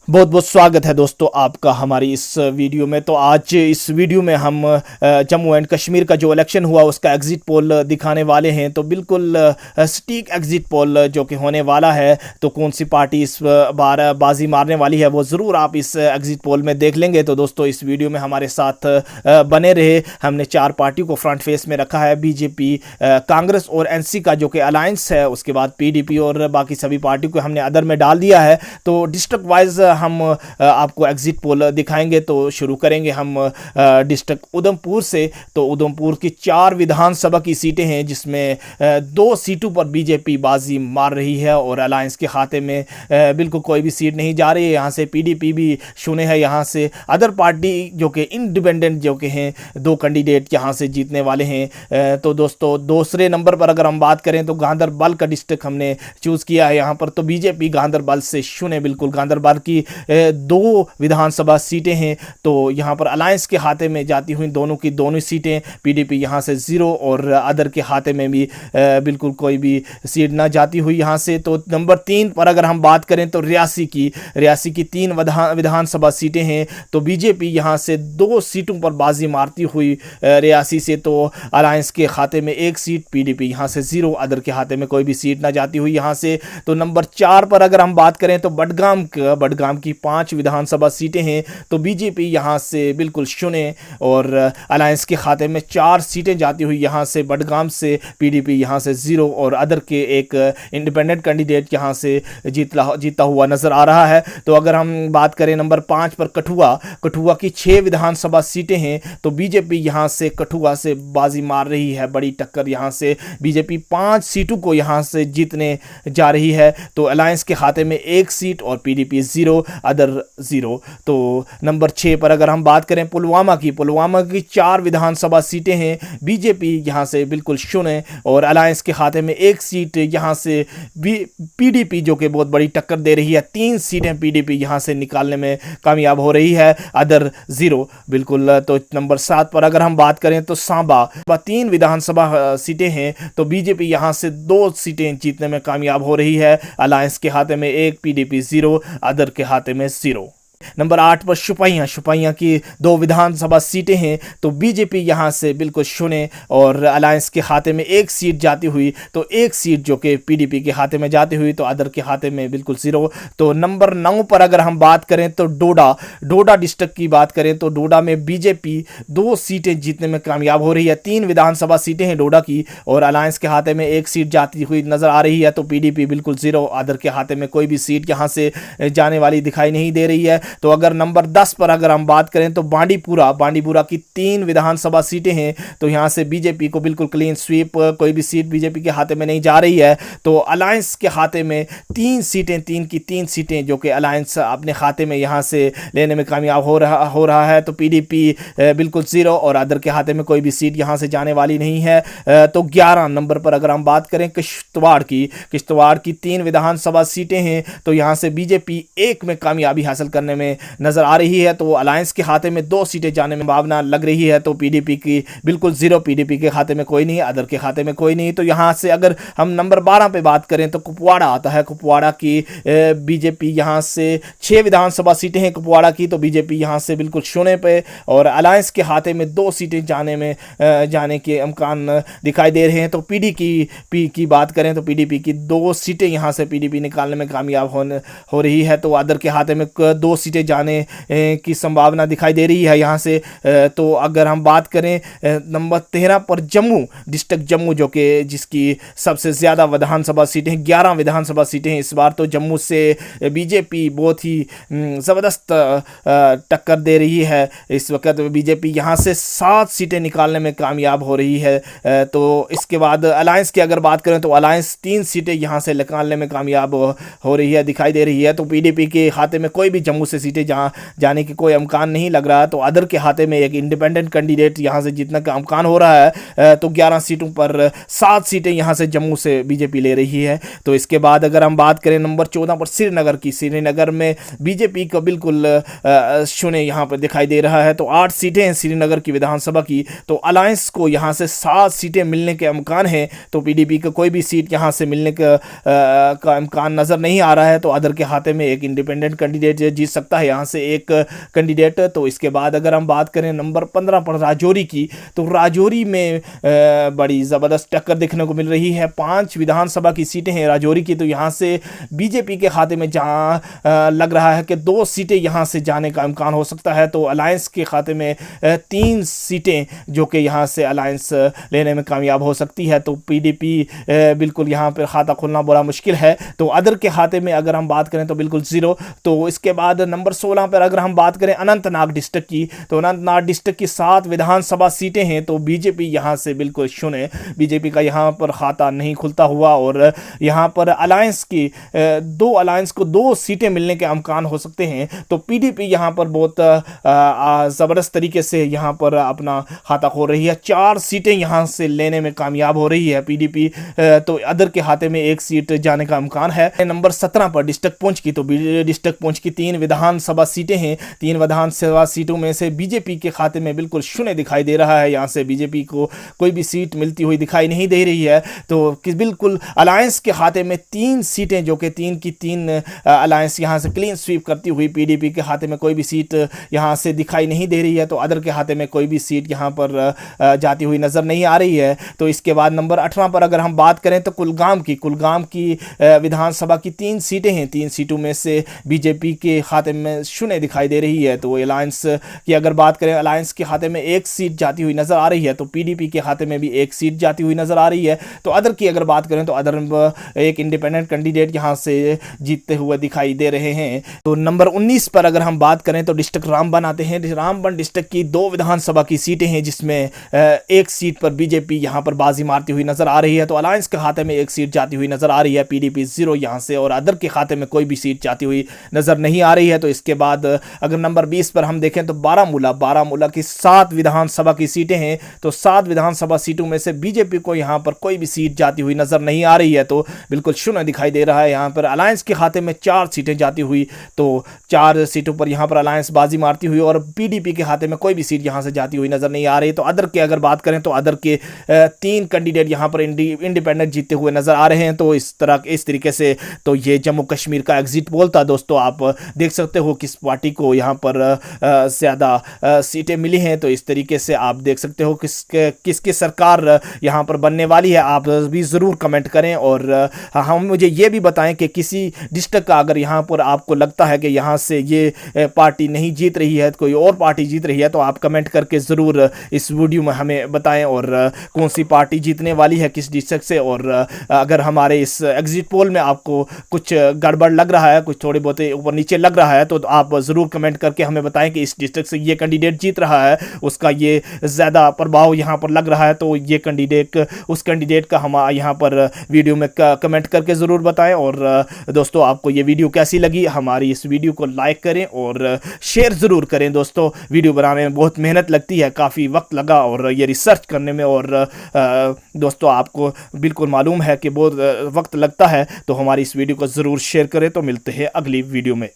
बहुत बहुत स्वागत है दोस्तों आपका हमारी इस वीडियो में। तो आज इस वीडियो में हम जम्मू एंड कश्मीर का जो इलेक्शन हुआ उसका एग्ज़िट पोल दिखाने वाले हैं। तो बिल्कुल सटीक एग्ज़िट पोल जो कि होने वाला है। तो कौन सी पार्टी इस बार बाजी मारने वाली है वो ज़रूर आप इस एग्ज़िट पोल में देख लेंगे। तो दोस्तों इस वीडियो में हमारे साथ बने रहे। हमने चार पार्टियों को फ्रंट फेस में रखा है, बीजेपी, कांग्रेस और एनसी का जो कि अलायंस है, उसके बाद पीडीपी और बाकी सभी पार्टियों को हमने अदर में डाल दिया है। तो डिस्ट्रिक्ट वाइज हम आपको एग्जिट पोल दिखाएंगे। तो शुरू करेंगे हम डिस्ट्रिक्ट उधमपुर से। तो उधमपुर की 4 विधानसभा की सीटें हैं जिसमें 2 सीटों पर बीजेपी बाजी मार रही है और अलायंस के खाते में बिल्कुल कोई भी सीट नहीं जा रही है। यहाँ से पीडीपी भी शून्य है। यहाँ से अदर पार्टी जो कि इंडिपेंडेंट जो कि हैं 2 कैंडिडेट यहाँ से जीतने वाले हैं। तो दोस्तों दूसरे नंबर पर अगर हम बात करें तो गांधरबल का डिस्ट्रिक्ट हमने चूज़ किया है। यहाँ पर तो बीजेपी गांधरबल से शून्य, बिल्कुल गांधरबल की 2 विधानसभा सीटें हैं। तो यहाँ पर अलायंस के खाते में जाती हुई दोनों की दोनों सीटें, पीडीपी यहाँ से 0 और अदर के खाते में भी बिल्कुल कोई भी सीट ना जाती हुई यहाँ से। तो नंबर 3 पर अगर हम बात करें तो रियासी की 3 विधानसभा सीटें हैं। तो बीजेपी यहाँ से 2 सीटों पर बाजी मारती हुई रियासी से। तो अलायंस के खाते में 1 सीट, पीडीपी यहाँ से 0, अदर के खाते में कोई भी सीट ना जाती हुई यहाँ से। तो नंबर 4 पर अगर हम बात करें तो बडगाम की 5 विधानसभा सीटें हैं। तो बीजेपी यहाँ से बिल्कुल शून्य और अलायंस के खाते में 4 सीटें जाती हुई यहाँ से बडगाम से, पीडीपी यहाँ से 0 और अदर के एक इंडिपेंडेंट कैंडिडेट यहाँ से जीता हुआ नजर आ रहा है। तो अगर हम बात करें नंबर 5 पर कठुआ की 6 विधानसभा सीटें हैं। तो बीजेपी यहाँ से कठुआ से बाजी मार रही है, बड़ी टक्कर यहाँ से बीजेपी 5 सीटों को यहाँ से जीतने जा रही है। तो अलायंस के खाते में 1 सीट और पीडीपी 0, अदर 0। तो नंबर 6 पर अगर हम बात करें पुलवामा की 4 विधानसभा सीटें हैं। बीजेपी यहाँ से बिल्कुल शून्य और अलायंस के खाते में 1 सीट यहाँ से पीडीपी जो कि बहुत बड़ी टक्कर दे रही है। 3 सीटें पीडीपी यहाँ से निकालने में कामयाब हो रही है, अदर 0 बिल्कुल। तो नंबर 7 पर अगर हम बात करें तो सांबा 3 विधानसभा सीटें हैं। तो बीजेपी यहाँ से 2 सीटें जीतने में कामयाब हो रही है, अलायंस के खाते में 1, पीडीपी 0, अदर के खाते में 0। नंबर 8 पर शुपाइयाँ की 2 विधानसभा सीटें हैं। तो बीजेपी यहाँ से बिल्कुल शून्य और अलायंस के खाते में 1 सीट जाती हुई, तो 1 सीट जो कि पीडीपी के खाते में जाती हुई, तो अदर के खाते में बिल्कुल 0। तो नंबर 9 पर अगर हम बात करें तो डोडा डिस्ट्रिक्ट की बात करें तो डोडा में बीजेपी 2 सीटें जीतने में कामयाब हो रही है। 3 विधानसभा सीटें हैं डोडा की और अलायंस के खाते में 1 सीट जाती हुई नजर आ रही है। तो पीडीपी बिल्कुल 0, अदर के खाते में कोई भी सीट यहाँ से जाने वाली दिखाई नहीं दे रही है। तो अगर नंबर 10 पर अगर हम बात करें तो बांडीपुरा की 3 विधानसभा सीटें हैं। तो यहाँ से बीजेपी को बिल्कुल क्लीन स्वीप, कोई भी सीट बीजेपी के खाते में नहीं जा रही है। तो अलायंस के खाते में 3 सीटें जो कि अलायंस अपने खाते में यहाँ से लेने में कामयाब हो रहा है। तो पीडीपी बिल्कुल 0 और अदर के खाते में कोई भी सीट यहाँ से जाने वाली नहीं है। तो 11 नंबर पर अगर हम बात करें किश्तवाड़ की 3 विधानसभा सीटें हैं। तो यहाँ से बीजेपी 1 में कामयाबी हासिल करने में नजर आ रही है। तो अलायंस के खाते में 2 सीटें जाने में भावना लग रही है। तो पीडीपी की बिल्कुल 0, पीडीपी के खाते में कोई नहीं, अदर के खाते में कोई नहीं। तो यहाँ से अगर हम नंबर 12 पे बात करें तो कुपवाड़ा आता है। कुपवाड़ा की बीजेपी यहाँ से 6 विधानसभा सीटें हैं कुपवाड़ा की। तो बीजेपी यहाँ से बिल्कुल शून्य पे और अलायंस के खाते में 2 सीटें जाने के इम्कान दिखाई दे रहे हैं। तो पीडीपी की बात करें तो पीडीपी की 2 सीटें यहाँ से पीडीपी निकालने में कामयाब हो रही है। तो अदर के खाते में 2 सीटें जाने की संभावना दिखाई दे रही है यहाँ से। तो अगर हम बात करें नंबर 13 पर डिस्ट्रिक्ट जम्मू जो कि जिसकी सबसे ज़्यादा विधानसभा सीटें, 11 विधानसभा सीटें हैं इस बार। तो जम्मू से बीजेपी बहुत ही ज़बरदस्त टक्कर दे रही है इस वक्त। बीजेपी यहाँ से 7 सीटें निकालने में कामयाब हो रही है। तो इसके बाद अलायंस की अगर बात करें तो अलायंस 3 सीटें यहाँ से निकालने में कामयाब हो रही है, दिखाई दे रही है। तो पीडीपी के खाते में कोई भी जम्मू से सीटें जहाँ जाने की कोई इम्कान नहीं लग रहा है। तो अदर के हाथे में एक इंडिपेंडेंट कैंडिडेट यहाँ से जीतने का इम्कान हो रहा है। तो 11 सीटों पर 7 सीटें यहाँ से जम्मू से बीजेपी ले रही है। तो इसके बाद अगर हम बात करें नंबर 14 पर श्रीनगर की, श्रीनगर में बीजेपी का बिल्कुल शून्य यहाँ पर दिखाई दे रहा है। तो 8 सीटें हैं श्रीनगर की विधानसभा की। तो अलायंस को यहाँ से 7 सीटें मिलने के इम्कान है। तो पीडीपी का कोई भी सीट यहाँ से मिलने का इम्कान नज़र नहीं आ रहा है। तो अदर के हाथे में एक इंडिपेंडेंट कैंडिडेट जीत सकता है यहाँ से एक कैंडिडेट। तो इसके बाद अगर हम बात करें नंबर 15 पर राजौरी की, तो राजौरी में बड़ी ज़बरदस्त टक्कर देखने को मिल रही है। 5 विधानसभा की सीटें हैं राजौरी की। तो यहाँ से बीजेपी के खाते में जहाँ लग रहा है कि 2 सीटें यहाँ से जाने का इम्कान हो सकता है। तो अलायंस के खाते में 3 सीटें जो कि यहाँ से अलायंस लेने में कामयाब हो सकती है। तो पीडीपी बिल्कुल यहाँ पर खाता खोलना बड़ा मुश्किल है। तो अदर के खाते में अगर हम बात करें तो बिल्कुल ज़ीरो। तो इसके बाद नंबर 16 पर अगर हम बात करें अनंतनाग डिस्ट्रिक्ट की, तो अनंतनाग डिस्ट्रिक्ट की 7 विधानसभा सीटें हैं। तो बीजेपी यहाँ से बिल्कुल शून्य, बीजेपी का यहाँ पर खाता नहीं खुलता हुआ। और यहाँ पर अलायंस की 2 अलायंस को 2 सीटें मिलने के इम्कान हो सकते हैं। तो पीडीपी यहाँ पर बहुत ज़बरदस्त तरीके से यहाँ पर अपना खाता खोल रही है। 4 सीटें यहाँ से लेने में कामयाब हो रही है पीडीपी। तो अदर के हाथे में 1 सीट जाने का इम्कान है। नंबर 17 पर डिस्ट्रिक्ट पुंछ की, तो डिस्ट्रिक्ट पुंछ की 3 विधानसभा सीटें हैं। 3 विधानसभा सीटों में से बीजेपी के खाते में बिल्कुल शून्य दिखाई दे रहा है। यहाँ से बीजेपी को कोई भी सीट मिलती हुई दिखाई नहीं दे रही है। तो बिल्कुल अलायंस के खाते में 3 सीटें, जो कि 3 की 3 अलायंस यहाँ से क्लीन स्वीप करती हुई, पीडीपी के खाते में कोई भी सीट यहाँ से दिखाई नहीं दे रही है। तो अदर के खाते में कोई भी सीट यहाँ पर जाती हुई नज़र नहीं आ रही है। तो इसके बाद नंबर 18 पर अगर हम बात करें तो कुलगाम की विधानसभा की 3 सीटें हैं। 3 सीटों में से बीजेपी के खाते में शून्य दिखाई दे रही है। तो अलायंस की अगर बात करें, अलायंस के खाते में 1 सीट जाती हुई नज़र आ रही है। तो पीडीपी के खाते में भी 1 सीट जाती हुई नज़र आ रही है। तो अदर की अगर बात करें तो अदर एक इंडिपेंडेंट कैंडिडेट यहाँ से जीतते हुए दिखाई दे रहे हैं। तो नंबर 19 पर अगर हम बात करें तो डिस्ट्रिक्ट रामबन आते हैं। रामबन डिस्ट्रिक्ट की 2 विधानसभा की सीटें हैं, जिसमें 1 सीट पर बीजेपी यहाँ पर बाजी मारती हुई नज़र आ रही है। तो अलायंस के खाते में 1 सीट जाती हुई नज़र आ रही है, पीडीपी 0 यहाँ से, और अदर के खाते में कोई भी सीट जाती हुई नज़र नहीं आ रही है। तो इसके बाद अगर नंबर 20 पर हम देखें तो बारामूला की 7 विधानसभा की सीटें हैं। तो 7 विधानसभा सीटों में से बीजेपी को यहाँ पर कोई भी सीट जाती हुई नज़र नहीं आ रही है। तो बिल्कुल शून्य दिखाई दे रहा है। यहाँ पर अलायंस के खाते में 4 सीटें जाती हुई, तो 4 सीटों पर यहाँ पर अलायंस बाजी मारती हुई, और पीडीपी के खाते में कोई भी सीट यहाँ से जाती हुई नज़र नहीं आ रही। तो अदर के अगर बात करें तो अदर के 3 कैंडिडेट यहाँ पर इंडिपेंडेंट जीतते हुए नज़र आ रहे हैं। तो इस तरीके से तो ये जम्मू कश्मीर का एग्जिट पोल था दोस्तों। आप देख सकते हो किस पार्टी को यहाँ पर ज़्यादा सीटें मिली हैं। तो इस तरीके से आप देख सकते हो किसकी सरकार यहाँ पर बनने वाली है। आप भी ज़रूर कमेंट करें, और हम मुझे ये भी बताएं कि किसी डिस्ट्रिक्ट का अगर यहाँ पर आपको लगता है कि यहाँ से ये पार्टी नहीं जीत रही है, कोई और पार्टी जीत रही है, तो आप कमेंट करके ज़रूर इस वीडियो में हमें बताएं और कौन सी पार्टी जीतने वाली है किस डिस्ट्रिक्ट से। और अगर हमारे इस एग्जिट पोल में आपको कुछ गड़बड़ लग रहा है, कुछ थोड़े बहुत ऊपर नीचे लग रहा है, तो आप ज़रूर कमेंट करके हमें बताएं कि इस डिस्ट्रिक्ट से ये कैंडिडेट जीत रहा है, उसका ये ज़्यादा प्रभाव यहाँ पर लग रहा है। तो ये कैंडिडेट उस कैंडिडेट का हम यहाँ पर वीडियो में कमेंट करके ज़रूर बताएं। और दोस्तों आपको ये वीडियो कैसी लगी, हमारी इस वीडियो को लाइक करें और शेयर ज़रूर करें। दोस्तों वीडियो बनाने में बहुत मेहनत लगती है, काफ़ी वक्त लगा और ये रिसर्च करने में, और दोस्तों आपको बिल्कुल मालूम है कि बहुत वक्त लगता है। तो हमारी इस वीडियो को ज़रूर शेयर करें। तो मिलते हैं अगली वीडियो में।